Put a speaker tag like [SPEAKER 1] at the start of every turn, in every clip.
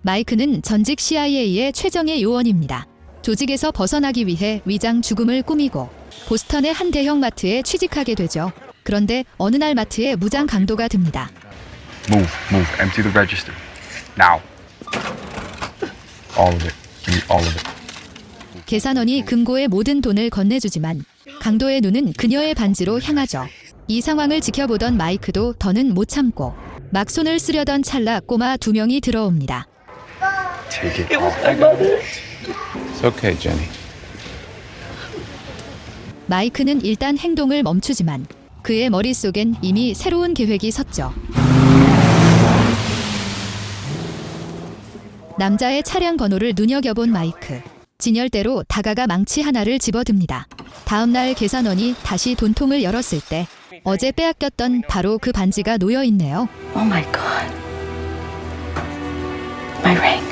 [SPEAKER 1] 마이크는 전직 CIA의 최정예 요원입니다. 조직에서 벗어나기 위해 위장 죽음을 꾸미고 보스턴의 한 대형 마트에 취직하게 되죠. 그런데 어느 날 마트에 무장 강도가 듭니다.
[SPEAKER 2] Move. Empty the register. Now. All of it. Give me all of it.
[SPEAKER 1] 계산원이 금고의 모든 돈을 건네주지만 강도의 눈은 그녀의 반지로 향하죠. 이 상황을 지켜보던 마이크도 더는 못 참고 막 손을 쓰려던 찰나 꼬마 2명이 들어옵니다.
[SPEAKER 2] Take it. I got it.
[SPEAKER 3] It's okay, Jenny.
[SPEAKER 1] 마이크는 일단 행동을 멈추지만 그의 머릿속엔 이미 새로운 계획이 섰죠. 남자의 차량 번호를 눈여겨본 마이크. 진열대로 다가가 망치 하나를 집어듭니다. 다음 날 계산원이 다시 돈통을 열었을 때 어제 빼앗겼던 바로 그 반지가 놓여 있네요.
[SPEAKER 4] Oh my God. My ring.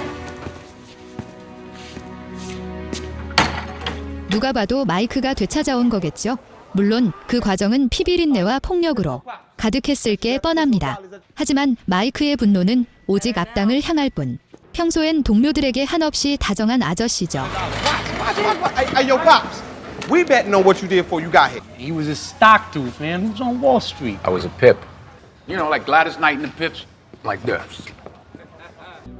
[SPEAKER 1] 누가 봐도 마이크가 되찾아온 거겠죠. 물론 그 과정은 피비린내와 폭력으로 가득했을 게 뻔합니다. 하지만 마이크의 분노는 오직 악당을 향할 뿐. 평소엔 동료들에게 한없이 다정한 아저씨죠.
[SPEAKER 5] Hey, yo, Pops. We betting on what you did before you got here.
[SPEAKER 6] He was a stock tooth, man. He was on Wall Street.
[SPEAKER 3] I was a pip. You know, like Gladys Knight and the Pips? Like this.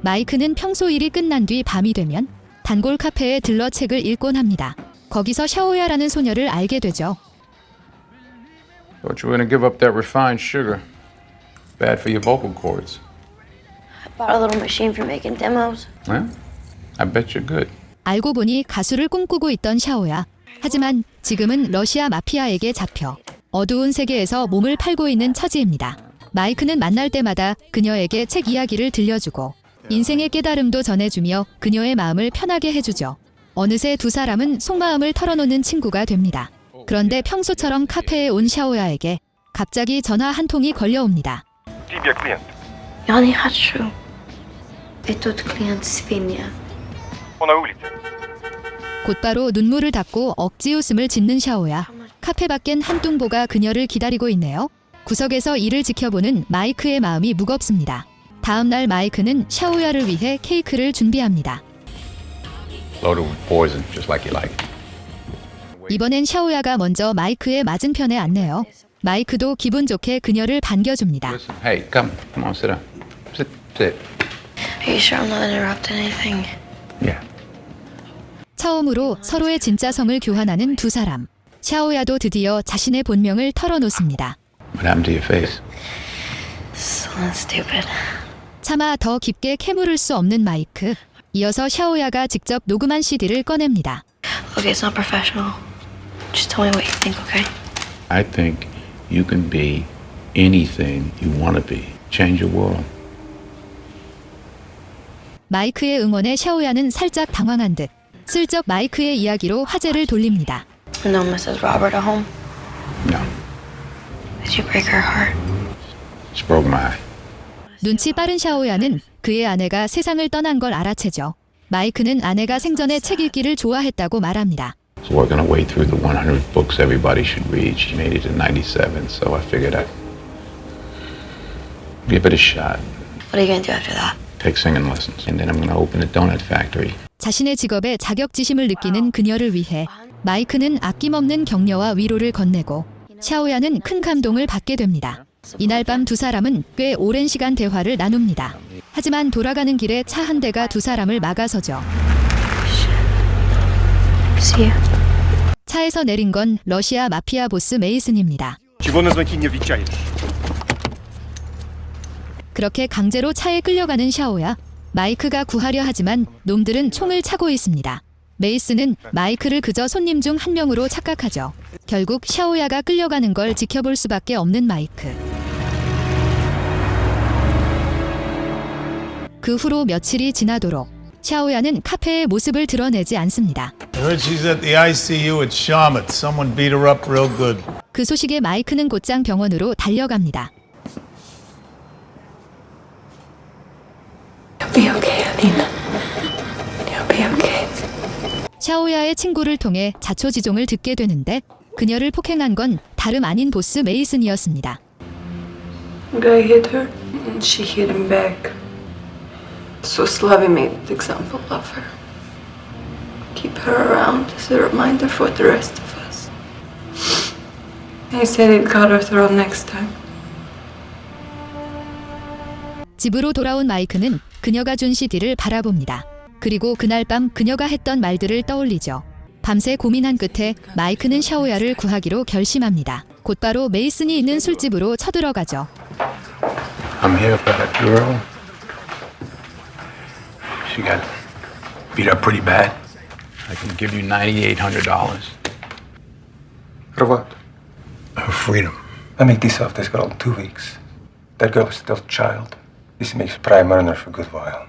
[SPEAKER 1] 마이크는 평소 일이 끝난 뒤 밤이 되면 단골 카페에 들러 책을 읽곤 합니다. 거기서 샤오야라는 소녀를 알게 되죠.
[SPEAKER 3] Thought you were gonna give up that refined sugar. Bad for your vocal cords.
[SPEAKER 4] Bought a little machine for making demos.
[SPEAKER 3] Well, I bet you're good.
[SPEAKER 1] 알고 보니 가수를 꿈꾸고 있던 샤오야. 하지만 지금은 러시아 마피아에게 잡혀 어두운 세계에서 몸을 팔고 있는 처지입니다. 마이크는 만날 때마다 그녀에게 책 이야기를 들려주고 인생의 깨달음도 전해주며 그녀의 마음을 편하게 해주죠. 어느새 두 사람은 속마음을 털어놓는 친구가 됩니다. 그런데 평소처럼 카페에 온 샤오야에게 갑자기 전화 한 통이 걸려옵니다.
[SPEAKER 2] Тебе клиент.
[SPEAKER 4] Я не хочу. И тут клиент свинья.
[SPEAKER 2] Он на улице.
[SPEAKER 1] 곧바로 눈물을 닦고 억지 웃음을 짓는 샤오야. 카페 밖엔 한뚱보가 그녀를 기다리고 있네요. 구석에서 이를 지켜보는 마이크의 마음이 무겁습니다. 다음 날 마이크는 샤오야를 위해 케이크를 준비합니다.
[SPEAKER 3] Loaded with poison, just like you like it.
[SPEAKER 1] 이번엔 샤오야가 먼저 마이크의 맞은편에 앉네요. 마이크도 기분 좋게 그녀를 반겨줍니다.
[SPEAKER 3] Listen, hey, come on, sit down. Sit.
[SPEAKER 4] Are you sure I'm not interrupting anything?
[SPEAKER 3] Yeah.
[SPEAKER 1] 처음으로 서로의 진짜 성을 교환하는 두 사람. 샤오야도 드디어 자신의 본명을 털어놓습니다.
[SPEAKER 3] What happened to your face?
[SPEAKER 4] Someone stupid.
[SPEAKER 1] 차마 더 깊게 캐물을 수 없는 마이크. 이어서 샤오야가 직접 녹음한 CD를 꺼냅니다.
[SPEAKER 4] Okay, it's not professional. Just tell me what you think, okay?
[SPEAKER 3] I think you can be anything you want to be. Change your world.
[SPEAKER 1] 마이크의 응원에 샤오야는 살짝 당황한 듯 슬쩍 마이크의 이야기로 화제를 돌립니다.
[SPEAKER 4] No Mrs. Robert at home.
[SPEAKER 3] No,
[SPEAKER 4] Did you break her heart?
[SPEAKER 3] it's broke my eye.
[SPEAKER 1] 눈치 빠른 샤오야는 그의 아내가 세상을 떠난 걸 알아채죠. 마이크는 아내가 생전에 책 읽기를 좋아했다고 말합니다.
[SPEAKER 3] So working our way through the 100 books everybody should read. She made it to 97, so I figured I'd give it a shot.
[SPEAKER 4] What are you gonna do after that?
[SPEAKER 3] Take singing lessons, and then I'm going to open a donut factory.
[SPEAKER 1] 자신의 직업에 자격지심을 느끼는 그녀를 위해 마이크는 아낌없는 격려와 위로를 건네고 샤오야는 큰 감동을 받게 됩니다. 이날 밤 두 사람은 꽤 오랜 시간 대화를 나눕니다. 하지만 돌아가는 길에 차 한 대가 두 사람을 막아서죠.
[SPEAKER 4] See you.
[SPEAKER 1] 차에서 내린 건 러시아 마피아 보스 메이슨입니다.
[SPEAKER 2] Чего на звонки не отвечаешь?
[SPEAKER 1] 그렇게 강제로 차에 끌려가는 샤오야. 마이크가 구하려 하지만 놈들은 총을 차고 있습니다. 메이슨은 마이크를 그저 손님 중 한 명으로 착각하죠. 결국 샤오야가 끌려가는 걸 지켜볼 수밖에 없는 마이크. 그 후로 며칠이 지나도록 샤오야는 카페의 모습을 드러내지 않습니다.
[SPEAKER 7] I heard she's at the ICU at Sharmat. Someone beat her up real good.
[SPEAKER 1] 그 소식에 마이크는 곧장 병원으로 달려갑니다.
[SPEAKER 4] You'll be okay, Alina. You'll be okay.
[SPEAKER 1] 샤오야의 친구를 통해 자초지종을 듣게 되는데 그녀를 폭행한 건 다름 아닌 보스 메이슨이었습니다.
[SPEAKER 8] Guy hit her, and she hit him back.
[SPEAKER 4] So Slavi made an example of her. Keep her around as a reminder for the rest of us. He said he'd cut her throat next time.
[SPEAKER 1] 집으로 돌아온 마이크는 그녀가 준 CD를 바라봅니다. 그리고 그날 밤 그녀가 했던 말들을 떠올리죠. 밤새 고민한 끝에 마이크는 샤오야를 구하기로 결심합니다. 곧바로 메이슨이 있는 술집으로 쳐들어가죠.
[SPEAKER 3] I'm here for that girl. She got beat up pretty bad. I can give you $9,800.
[SPEAKER 8] For what?
[SPEAKER 3] Her freedom.
[SPEAKER 8] I made this off this girl in 2 weeks. That girl is still a child. This makes Prime earn her for a good while.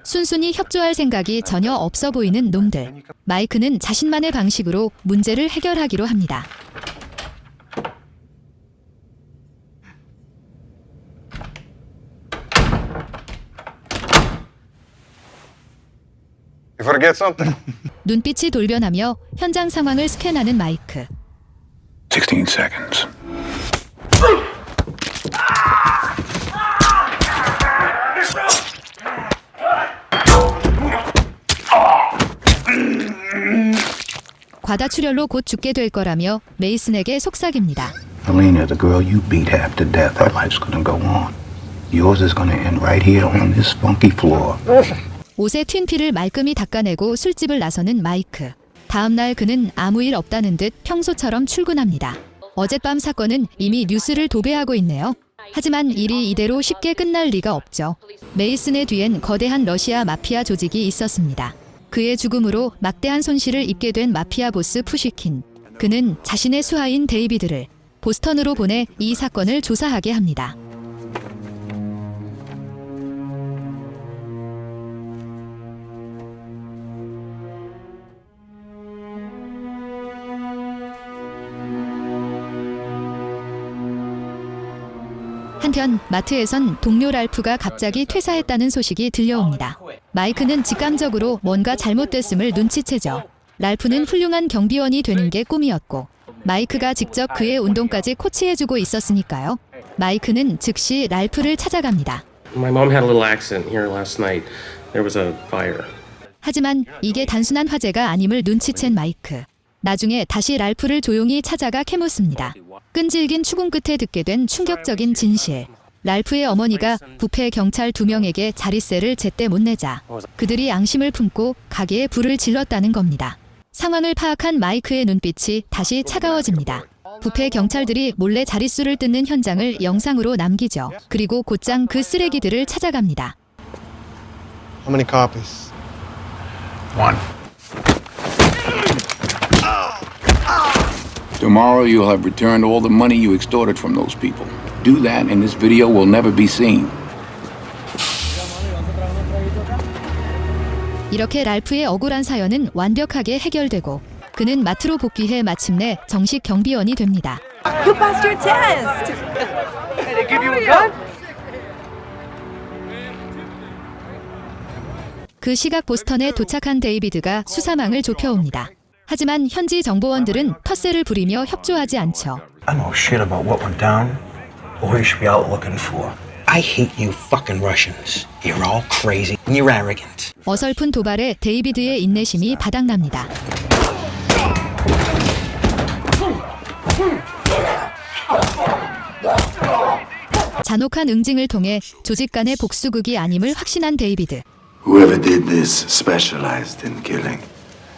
[SPEAKER 1] 순순히 협조할 생각이 전혀 없어 보이는 놈들. 마이크는 자신만의 방식으로 문제를 해결하기로 합니다.
[SPEAKER 5] You forget something?
[SPEAKER 1] 눈빛이 돌변하며 현장 상황을 스캔하는 마이크.
[SPEAKER 3] 16 seconds.
[SPEAKER 1] 과다출혈로 곧 죽게 될 거라며 메이슨에게 속삭입니다.
[SPEAKER 3] Helena, the girl you beat half to death, her life's gonna go on. Yours is gonna end right here on this funky floor.
[SPEAKER 1] 옷에 튄 피를 말끔히 닦아내고 술집을 나서는 마이크. 다음 날 그는 아무 일 없다는 듯 평소처럼 출근합니다. 어젯밤 사건은 이미 뉴스를 도배하고 있네요. 하지만 일이 이대로 쉽게 끝날 리가 없죠. 메이슨의 뒤엔 거대한 러시아 마피아 조직이 있었습니다. 그의 죽음으로 막대한 손실을 입게 된 마피아 보스 푸시킨. 그는 자신의 수하인 데이비드를 보스턴으로 보내 이 사건을 조사하게 합니다. 한편 마트에선 동료 랄프가 갑자기 퇴사했다는 소식이 들려옵니다. 마이크는 직감적으로 뭔가 잘못됐음을 눈치채죠. 랄프는 훌륭한 경비원이 되는 게 꿈이었고 마이크가 직접 그의 운동까지 코치해주고 있었으니까요. 마이크는 즉시 랄프를 찾아갑니다.
[SPEAKER 9] My mom had a little accident here last night. There was a fire.
[SPEAKER 1] 하지만 이게 단순한 화재가 아님을 눈치챈 마이크. 나중에 다시 랄프를 조용히 찾아가 캐묻습니다. 끈질긴 추궁 끝에 듣게 된 충격적인 진실. 랄프의 어머니가 부패 경찰 2명에게 자릿세를 제때 못 내자 그들이 앙심을 품고 가게에 불을 질렀다는 겁니다. 상황을 파악한 마이크의 눈빛이 다시 차가워집니다. 부패 경찰들이 몰래 자릿수를 뜯는 현장을 영상으로 남기죠. 그리고 곧장 그 쓰레기들을 찾아갑니다.
[SPEAKER 5] How many copies?
[SPEAKER 3] One. Tomorrow you'll have returned all the money you extorted from those people. Do that and this video will never be seen.
[SPEAKER 1] 이렇게 랄프의 억울한 사연은 완벽하게 해결되고 그는 마트로 복귀해 마침내 정식 경비원이 됩니다.
[SPEAKER 10] You passed your test!
[SPEAKER 5] They give you a gun?
[SPEAKER 1] 그 시각 보스턴에 도착한 데이비드가 수사망을 좁혀옵니다. 하지만 현지 정보원들은 텃세를 부리며 협조하지 않죠.
[SPEAKER 11] I know shit about what went down or who you should be out looking for. I hate you fucking Russians. You're all crazy and you're arrogant.
[SPEAKER 1] 어설픈 도발에 데이비드의 인내심이 바닥납니다. 잔혹한 응징을 통해 조직 간의 복수극이 아님을 확신한 데이비드.
[SPEAKER 12] Whoever did this specialized in killing.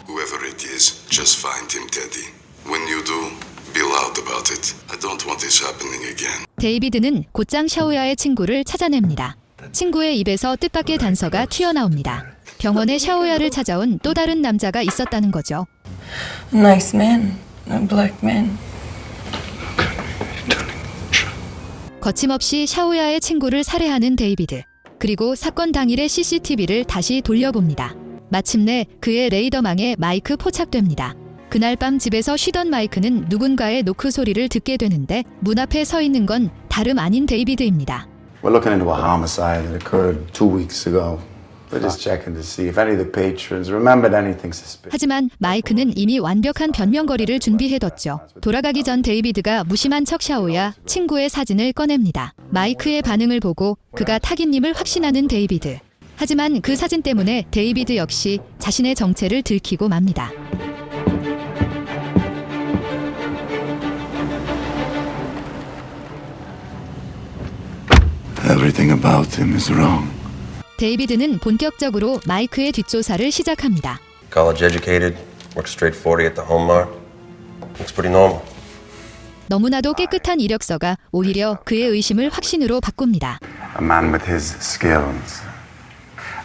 [SPEAKER 13] Whoever it is, just find him, Teddy. When you do, be loud about it. I don't want this happening again.
[SPEAKER 1] 데이비드는 곧장 샤오야의 친구를 찾아냅니다. 친구의 입에서 뜻밖의 단서가 튀어나옵니다. 병원에 샤오야를 찾아온 또 다른 남자가 있었다는 거죠.
[SPEAKER 4] Nice man, a black man.
[SPEAKER 1] 거침없이 샤오야의 친구를 살해하는 데이비드. 그리고 사건 당일의 CCTV를 다시 돌려봅니다. 마침내 그의 레이더망에 마이크 포착됩니다. 그날 밤 집에서 쉬던 마이크는 누군가의 노크 소리를 듣게 되는데 문 앞에 서 있는 건 다름 아닌 데이비드입니다.
[SPEAKER 12] We're looking into a homicide that occurred 2 weeks ago. We're just checking to see if any of the patrons remembered anything suspicious.
[SPEAKER 1] 하지만 마이크는 이미 완벽한 변명거리를 준비해뒀죠. 돌아가기 전 데이비드가 무심한 척 샤오야 친구의 사진을 꺼냅니다. 마이크의 반응을 보고 그가 타깃님을 확신하는 데이비드. 하지만 그 사진 때문에 데이비드 역시 자신의 정체를 들키고 맙니다.
[SPEAKER 12] Everything about him is wrong.
[SPEAKER 1] 데이비드는 본격적으로 마이크의 뒷조사를 시작합니다.
[SPEAKER 14] College educated, works straight 40 at the home mart. Looks pretty normal.
[SPEAKER 1] 너무나도 깨끗한 이력서가 오히려 그의 의심을 확신으로 바꿉니다.
[SPEAKER 12] A man with his skills.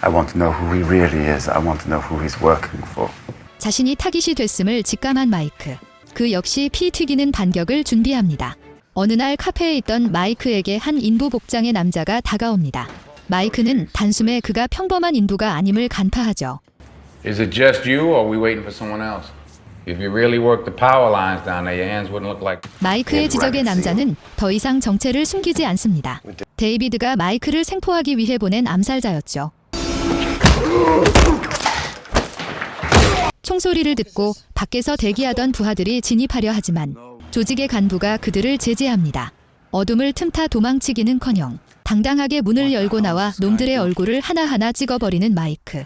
[SPEAKER 12] I want to know who he really is. I want to know who he's working for.
[SPEAKER 1] 자신이 타깃이 됐음을 직감한 마이크. 그 역시 피 튀기는 반격을 준비합니다. 어느 날 카페에 있던 마이크에게 한 인부 복장의 남자가 다가옵니다. 마이크는 단숨에 그가 평범한 인부가 아님을 간파하죠.
[SPEAKER 15] Is it just you or are we waiting for someone else? If you really work the power lines down there, your hands wouldn't look like...
[SPEAKER 1] 마이크의 지적에 남자는 더 이상 정체를 숨기지 않습니다. 데이비드가 마이크를 생포하기 위해 보낸 암살자였죠. 총소리를 듣고 밖에서 대기하던 부하들이 진입하려 하지만 조직의 간부가 그들을 제지합니다. 어둠을 틈타 도망치기는커녕 당당하게 문을 열고 나와 놈들의 얼굴을 하나하나 찍어버리는 마이크.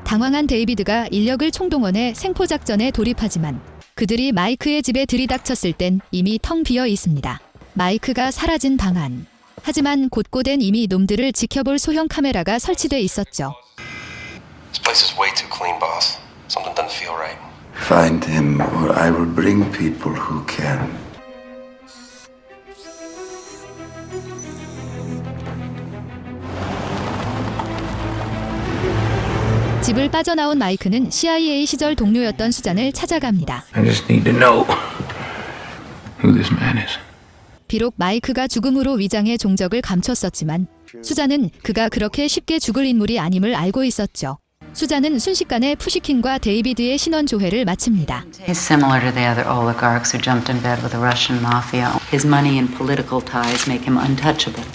[SPEAKER 1] 당황한 데이비드가 인력을 총동원해 생포작전에 돌입하지만 그들이 마이크의 집에 들이닥쳤을 땐 이미 텅 비어 있습니다. 마이크가 사라진 방 안. 하지만 곳곳엔 이미 놈들을 지켜볼 소형 카메라가 설치돼 있었죠.
[SPEAKER 14] This place is way too clean, boss. Something doesn't feel right.
[SPEAKER 12] Find him or I will bring people who can.
[SPEAKER 1] 집을 빠져나온 마이크는 CIA 시절 동료였던 수잔을 찾아갑니다.
[SPEAKER 3] I just need to know who this man is.
[SPEAKER 1] 비록 마이크가 죽음으로 위장해 종적을 감췄었지만 수잔은 그가 그렇게 쉽게 죽을 인물이 아님을 알고 있었죠. 수잔은 순식간에 푸시킨과 데이비드의 신원 조회를 마칩니다.
[SPEAKER 16] He's similar to the other oligarchs who jumped in bed with the Russian mafia. His money and political ties make him untouchable.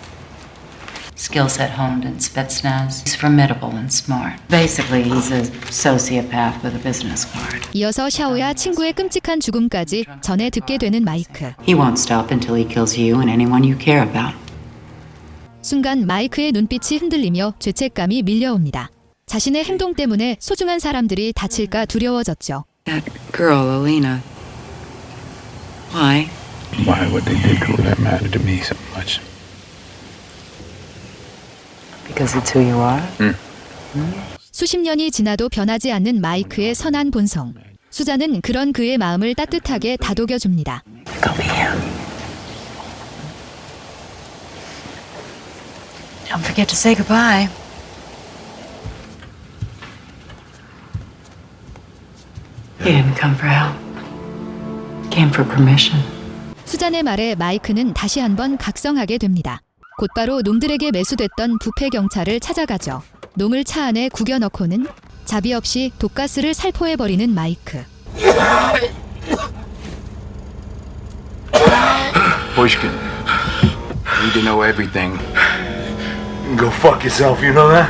[SPEAKER 16] Skill set honed in Spetsnaz. He's formidable and smart. Basically, he's a sociopath with a business card.
[SPEAKER 1] 이어서 샤오야 친구의 끔찍한 죽음까지 전해 듣게 되는 마이크.
[SPEAKER 16] He won't stop until he kills you and anyone you care about.
[SPEAKER 1] 순간 마이크의 눈빛이 흔들리며 죄책감이 밀려옵니다. 자신의 행동 때문에 소중한 사람들이 다칠까 두려워졌죠.
[SPEAKER 16] That girl, Alina. Why?
[SPEAKER 3] Why would they do that matter to me so much?
[SPEAKER 16] Because it's who you are?
[SPEAKER 1] 수십 년이 지나도 변하지 않는 마이크의 선한 본성. 수잔은 그런 그의 마음을 따뜻하게 다독여줍니다.
[SPEAKER 16] Come here. Don't forget to say goodbye. He didn't come for help. Came for permission.
[SPEAKER 1] 수잔의 말에 마이크는 다시 한번 각성하게 됩니다. 곧바로 놈들에게 매수됐던 부패 경찰을 찾아가죠. 놈을 차 안에 구겨 넣고는 자비 없이 독가스를 살포해버리는 마이크.
[SPEAKER 3] Pushkin, you need to know everything. Go fuck yourself, you know that?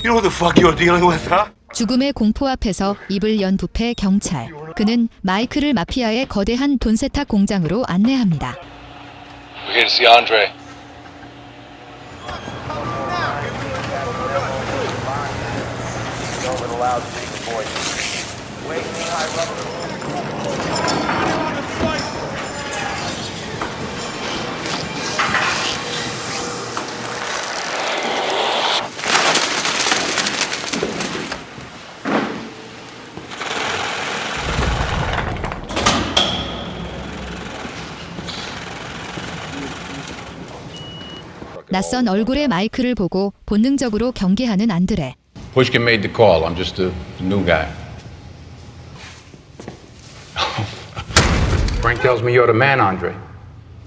[SPEAKER 3] You know what the fuck you're dealing with, huh?
[SPEAKER 1] 죽음의 공포 앞에서 입을 연 부패 경찰. 그는 마이크를 마피아의 거대한 돈 세탁 공장으로 안내합니다.
[SPEAKER 14] We're here to see Andre.
[SPEAKER 1] 낯선 얼굴의 마이크를 보고 본능적으로 경계하는 안드레.
[SPEAKER 15] Pushkin made the call. I'm just the new guy. Frank tells me you're the man, Andre.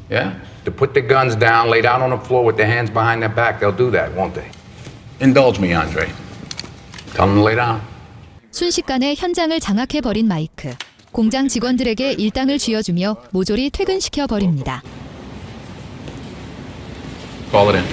[SPEAKER 15] Yeah? To put their guns down, lay down on the floor with their hands behind their back, they'll do that, won't they? Indulge me, Andre. Tell them to lay down.
[SPEAKER 1] 순식간에 현장을 장악해버린 마이크. 공장 직원들에게 일당을 쥐어주며 모조리 퇴근시켜버립니다.
[SPEAKER 15] Call it in.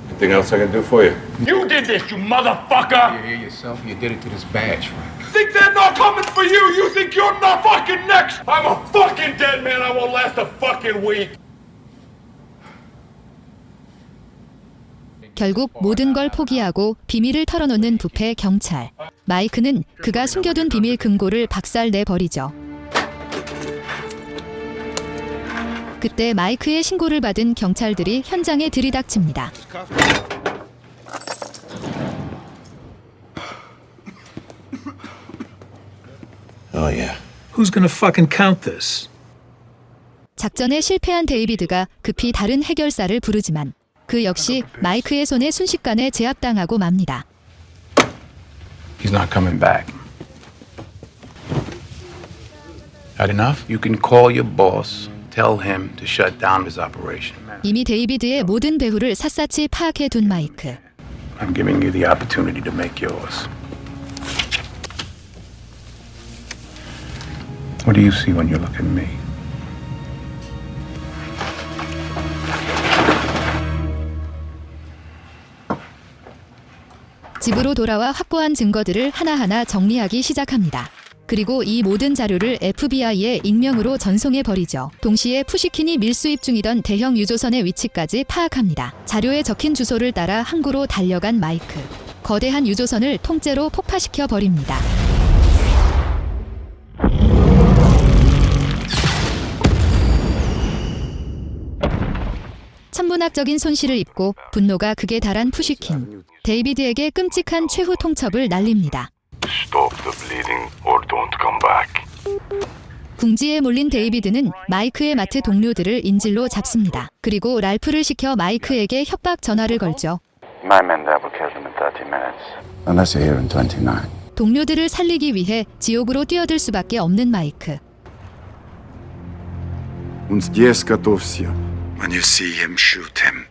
[SPEAKER 13] Anything else I can do for you?
[SPEAKER 5] You did this, you motherfucker!
[SPEAKER 15] You hear yourself? You did it to this badge, Frank.
[SPEAKER 5] Think they're not coming for you? You think you're not fucking next? I'm a fucking dead man. I won't last a fucking week.
[SPEAKER 1] 결국 모든 걸 포기하고 비밀을 털어놓는 부패 경찰. 마이크는 그가 숨겨둔 비밀 금고를 박살내 버리죠. 그때 마이크의 신고를 받은 경찰들이 현장에 들이닥칩니다.
[SPEAKER 7] Oh, yeah. Who's gonna fucking count this?
[SPEAKER 1] 작전에 실패한 데이비드가 급히 다른 해결사를 부르지만 그 역시 마이크의 손에 순식간에 제압당하고 맙니다.
[SPEAKER 15] He's not coming back. Had enough? You can call your boss. Tell him to shut down his operation.
[SPEAKER 1] 이미 데이비드의 모든 배후를 샅샅이 파악해 둔 마이크.
[SPEAKER 15] I'm giving you the opportunity to make yours. What do you see when you look at me?
[SPEAKER 1] 집으로 돌아와 확보한 증거들을 하나하나 정리하기 시작합니다. 그리고 이 모든 자료를 FBI에 익명으로 전송해 버리죠. 동시에 푸시킨이 밀수입 중이던 대형 유조선의 위치까지 파악합니다. 자료에 적힌 주소를 따라 항구로 달려간 마이크. 거대한 유조선을 통째로 폭파시켜 버립니다. 천문학적인 손실을 입고 분노가 극에 달한 푸시킨. 데이비드에게 끔찍한 최후 통첩을 날립니다.
[SPEAKER 13] Stop the bleeding or don't come back.
[SPEAKER 1] 궁지에 몰린 데이비드는 마이크의 마트 동료들을 인질로 잡습니다. 그리고 랄프를 시켜 마이크에게 협박 전화를 걸죠.
[SPEAKER 12] My men there will kill them in 30 minutes. Unless you're here in 29.
[SPEAKER 1] 동료들을 살리기 위해 지옥으로 뛰어들 수밖에 없는 마이크.
[SPEAKER 12] Он здесь, готовься. When you see him, shoot him.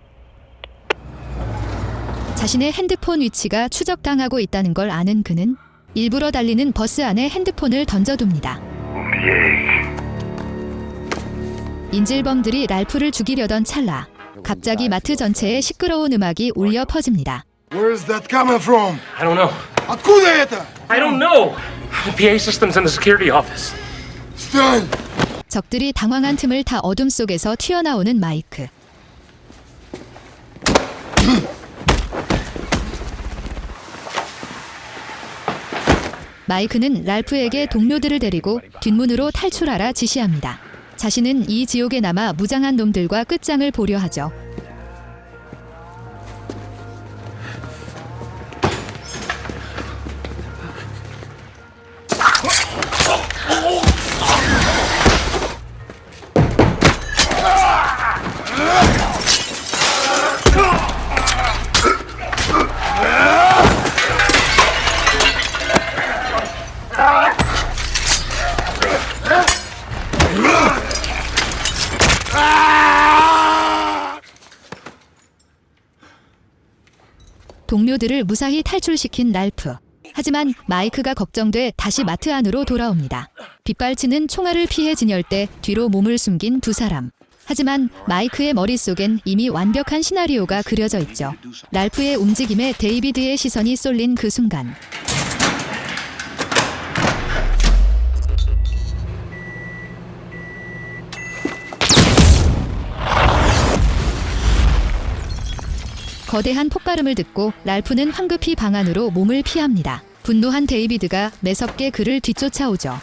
[SPEAKER 1] 자신의 핸드폰 위치가 추적당하고 있다는 걸 아는 그는 일부러 달리는 버스 안에 핸드폰을 던져둡니다. 인질범들이 랄프를 죽이려던 찰나 갑자기 마트 전체에 시끄러운 음악이 울려 퍼집니다.
[SPEAKER 13] Where is that coming from?
[SPEAKER 9] I don't know.
[SPEAKER 13] откуда это?
[SPEAKER 9] I don't know. The PA system's in the security office.
[SPEAKER 13] Stan!
[SPEAKER 1] 적들이 당황한 틈을 타 어둠 속에서 튀어나오는 마이크. 마이크는 랄프에게 동료들을 데리고 뒷문으로 탈출하라 지시합니다. 자신은 이 지옥에 남아 무장한 놈들과 끝장을 보려 하죠. 동료들을 무사히 탈출시킨 랄프. 하지만 마이크가 걱정돼 다시 마트 안으로 돌아옵니다. 빗발치는 총알을 피해 진열대 뒤로 몸을 숨긴 두 사람. 하지만 마이크의 머릿속엔 이미 완벽한 시나리오가 그려져 있죠. 랄프의 움직임에 데이비드의 시선이 쏠린 그 순간. 거대한 폭발음을 듣고 랄프는 황급히 방 안으로 몸을 피합니다. 분노한 데이비드가 매섭게 그를 뒤쫓아오죠.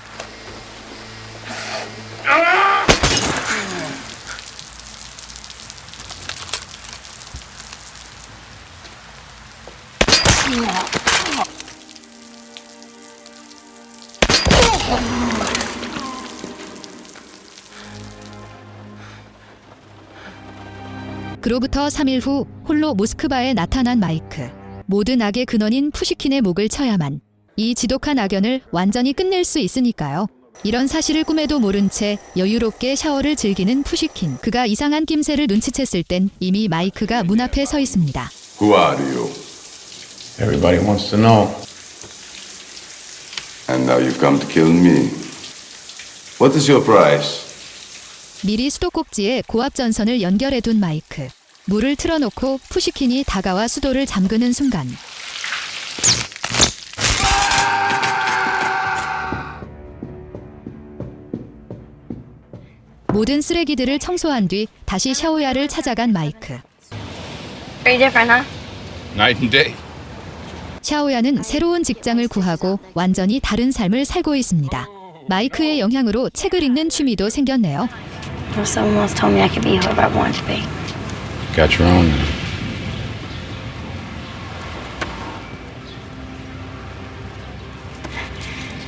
[SPEAKER 1] 그로부터 3일 후 홀로 모스크바에 나타난 마이크. 모든 악의 근원인 푸시킨의 목을 쳐야만 이 지독한 악연을 완전히 끝낼 수 있으니까요. 이런 사실을 꿈에도 모른 채 여유롭게 샤워를 즐기는 푸시킨. 그가 이상한 낌새를 눈치챘을 땐 이미 마이크가 문 앞에 서 있습니다.
[SPEAKER 13] Who are you?
[SPEAKER 15] Everybody wants to know.
[SPEAKER 13] And now you've come to kill me.
[SPEAKER 17] What is your price?
[SPEAKER 1] 미리 수도꼭지에 고압 전선을 연결해 둔 마이크. 물을 틀어놓고 푸시킨이 다가와 수도를 잠그는 순간 모든 쓰레기들을 청소한 뒤 다시 샤오야를 찾아간 마이크.
[SPEAKER 18] Very different, huh?
[SPEAKER 15] Night and day.
[SPEAKER 1] 샤오야는 새로운 직장을 구하고 완전히 다른 삶을 살고 있습니다. 마이크의 영향으로 책을 읽는 취미도 생겼네요.
[SPEAKER 18] Well, someone once told me I could be whoever I wanted to be.
[SPEAKER 15] Got your own.